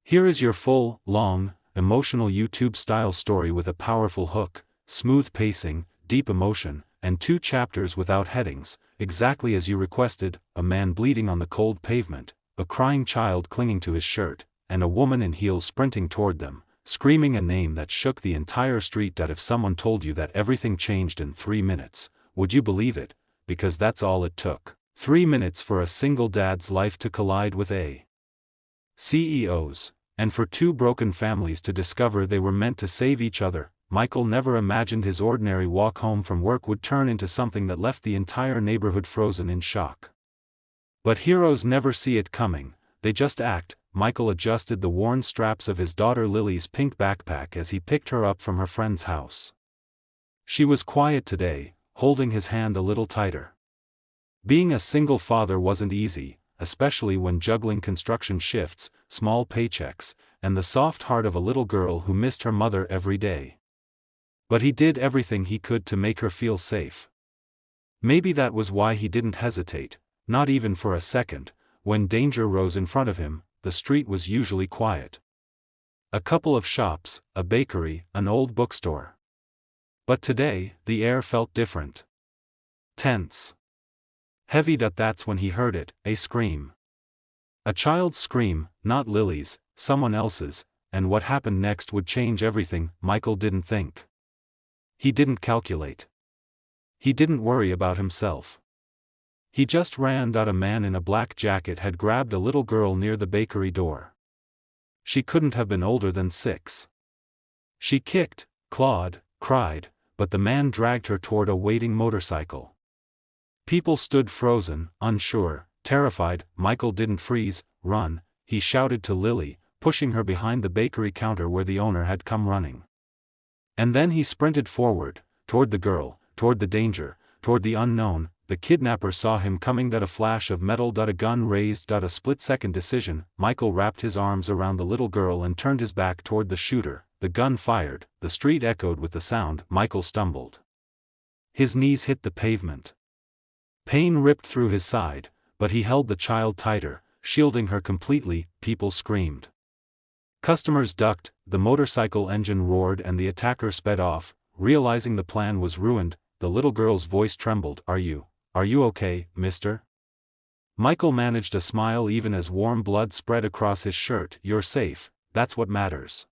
Here is your full, long, emotional YouTube-style story with a powerful hook, smooth pacing, deep emotion, and 2 chapters without headings, exactly as you requested: a man bleeding on the cold pavement, a crying child clinging to his shirt, and a woman in heels sprinting toward them, screaming a name that shook the entire street. If someone told you that everything changed in 3 minutes, would you believe it? Because that's all it took. 3 minutes for a single dad's life to collide with a CEO's, and for 2 broken families to discover they were meant to save each other. Michael never imagined his ordinary walk home from work would turn into something that left the entire neighborhood frozen in shock. But heroes never see it coming, they just act. Michael adjusted the worn straps of his daughter Lily's pink backpack as he picked her up from her friend's house. She was quiet today, holding his hand a little tighter. Being a single father wasn't easy, especially when juggling construction shifts, small paychecks, and the soft heart of a little girl who missed her mother every day. But he did everything he could to make her feel safe. Maybe that was why he didn't hesitate, not even for a second, when danger rose in front of him. The street was usually quiet. A couple of shops, a bakery, an old bookstore. But today, the air felt different. Tense. Heavy. That's when he heard it, a scream. A child's scream, not Lily's, someone else's, and what happened next would change everything. Michael didn't think. He didn't calculate. He didn't worry about himself. He just ran. A man in a black jacket had grabbed a little girl near the bakery door. She couldn't have been older than 6. She kicked, clawed, cried, but the man dragged her toward a waiting motorcycle. People stood frozen, unsure, terrified. Michael didn't freeze, run, he shouted to Lily, pushing her behind the bakery counter where the owner had come running. And then he sprinted forward, toward the girl, toward the danger, toward the unknown. The kidnapper saw him coming. A flash of metal. A gun raised. A split-second decision. Michael wrapped his arms around the little girl and turned his back toward the shooter. The gun fired, the street echoed with the sound. Michael stumbled. His knees hit the pavement. Pain ripped through his side, but he held the child tighter, shielding her completely. People screamed. Customers ducked, the motorcycle engine roared, and the attacker sped off. Realizing the plan was ruined, the little girl's voice trembled. Are you okay, mister? Michael managed a smile even as warm blood spread across his shirt. You're safe, that's what matters.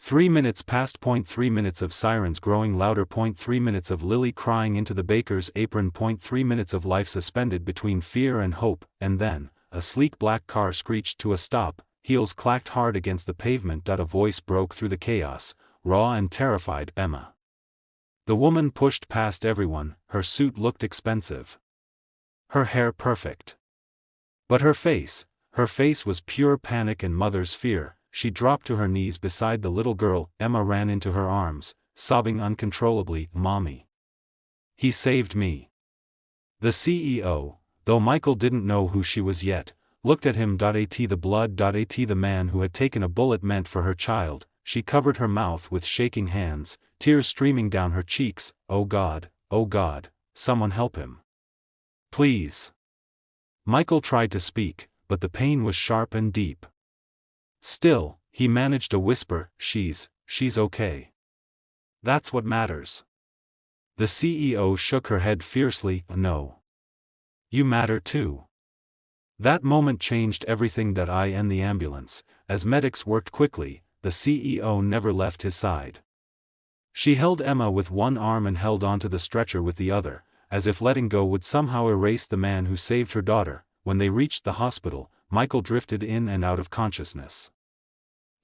3 minutes passed. 3 minutes of sirens growing louder. 3 minutes of Lily crying into the baker's apron. 3 minutes of life suspended between fear and hope. And then, a sleek black car screeched to a stop, heels clacked hard against the pavement. A voice broke through the chaos, raw and terrified. Emma. The woman pushed past everyone. Her suit looked expensive. Her hair perfect. But her face was pure panic and mother's fear. She dropped to her knees beside the little girl. Emma ran into her arms, sobbing uncontrollably. Mommy. He saved me. The CEO, though Michael didn't know who she was yet, looked at him. At the blood. At the man who had taken a bullet meant for her child. She covered her mouth with shaking hands, tears streaming down her cheeks. Oh God, someone help him. Please. Michael tried to speak, but the pain was sharp and deep. Still, he managed to whisper, She's okay. That's what matters. The CEO shook her head fiercely. No. You matter too. That moment changed everything. I and the ambulance, as medics worked quickly, the CEO never left his side. She held Emma with one arm and held onto the stretcher with the other, as if letting go would somehow erase the man who saved her daughter. When they reached the hospital, Michael drifted in and out of consciousness.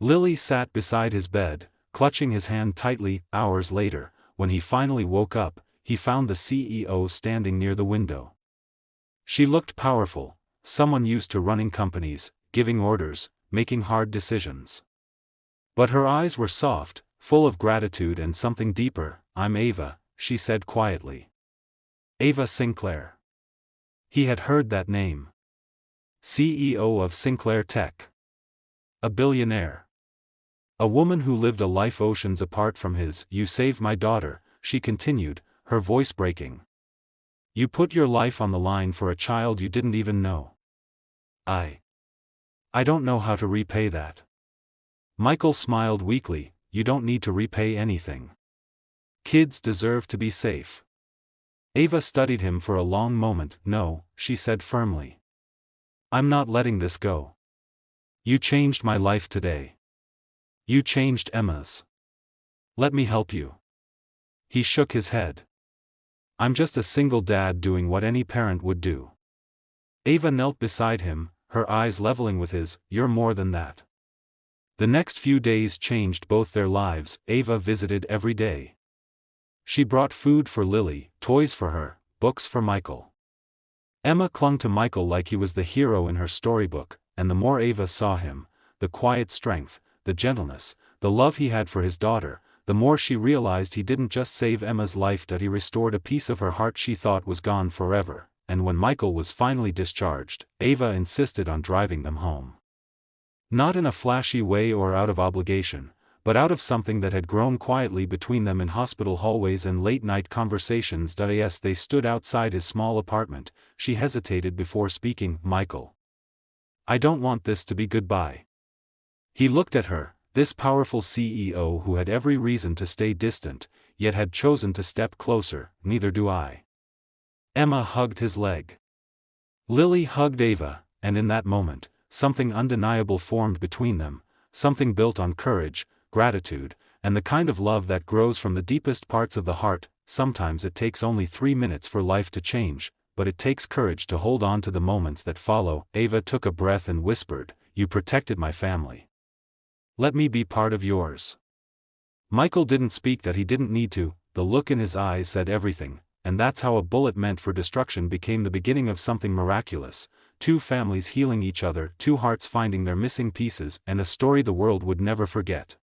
Lily sat beside his bed, clutching his hand tightly. Hours later, when he finally woke up, he found the CEO standing near the window. She looked powerful, someone used to running companies, giving orders, making hard decisions. But her eyes were soft, full of gratitude and something deeper. I'm Ava, she said quietly. Ava Sinclair. He had heard that name. CEO of Sinclair Tech. A billionaire. A woman who lived a life oceans apart from his. You saved my daughter, she continued, her voice breaking. You put your life on the line for a child you didn't even know. I don't know how to repay that. Michael smiled weakly. You don't need to repay anything. Kids deserve to be safe. Ava studied him for a long moment. No, she said firmly. I'm not letting this go. You changed my life today. You changed Emma's. Let me help you. He shook his head. I'm just a single dad doing what any parent would do. Ava knelt beside him, her eyes leveling with his. You're more than that. The next few days changed both their lives. Ava visited every day. She brought food for Lily, toys for her, books for Michael. Emma clung to Michael like he was the hero in her storybook, and the more Ava saw him, the quiet strength, the gentleness, the love he had for his daughter, the more she realized he didn't just save Emma's life, that he restored a piece of her heart she thought was gone forever. And when Michael was finally discharged, Ava insisted on driving them home. Not in a flashy way or out of obligation, but out of something that had grown quietly between them in hospital hallways and late-night conversations. As they stood outside his small apartment, she hesitated before speaking. Michael. I don't want this to be goodbye. He looked at her, this powerful CEO who had every reason to stay distant, yet had chosen to step closer. Neither do I. Emma hugged his leg. Lily hugged Ava, and in that moment, something undeniable formed between them, something built on courage, gratitude, and the kind of love that grows from the deepest parts of the heart. Sometimes it takes only 3 minutes for life to change, but it takes courage to hold on to the moments that follow. Ava took a breath and whispered, You protected my family. Let me be part of yours. Michael didn't speak, that he didn't need to. The look in his eyes said everything, and that's how a bullet meant for destruction became the beginning of something miraculous. 2 families healing each other, 2 hearts finding their missing pieces, and a story the world would never forget.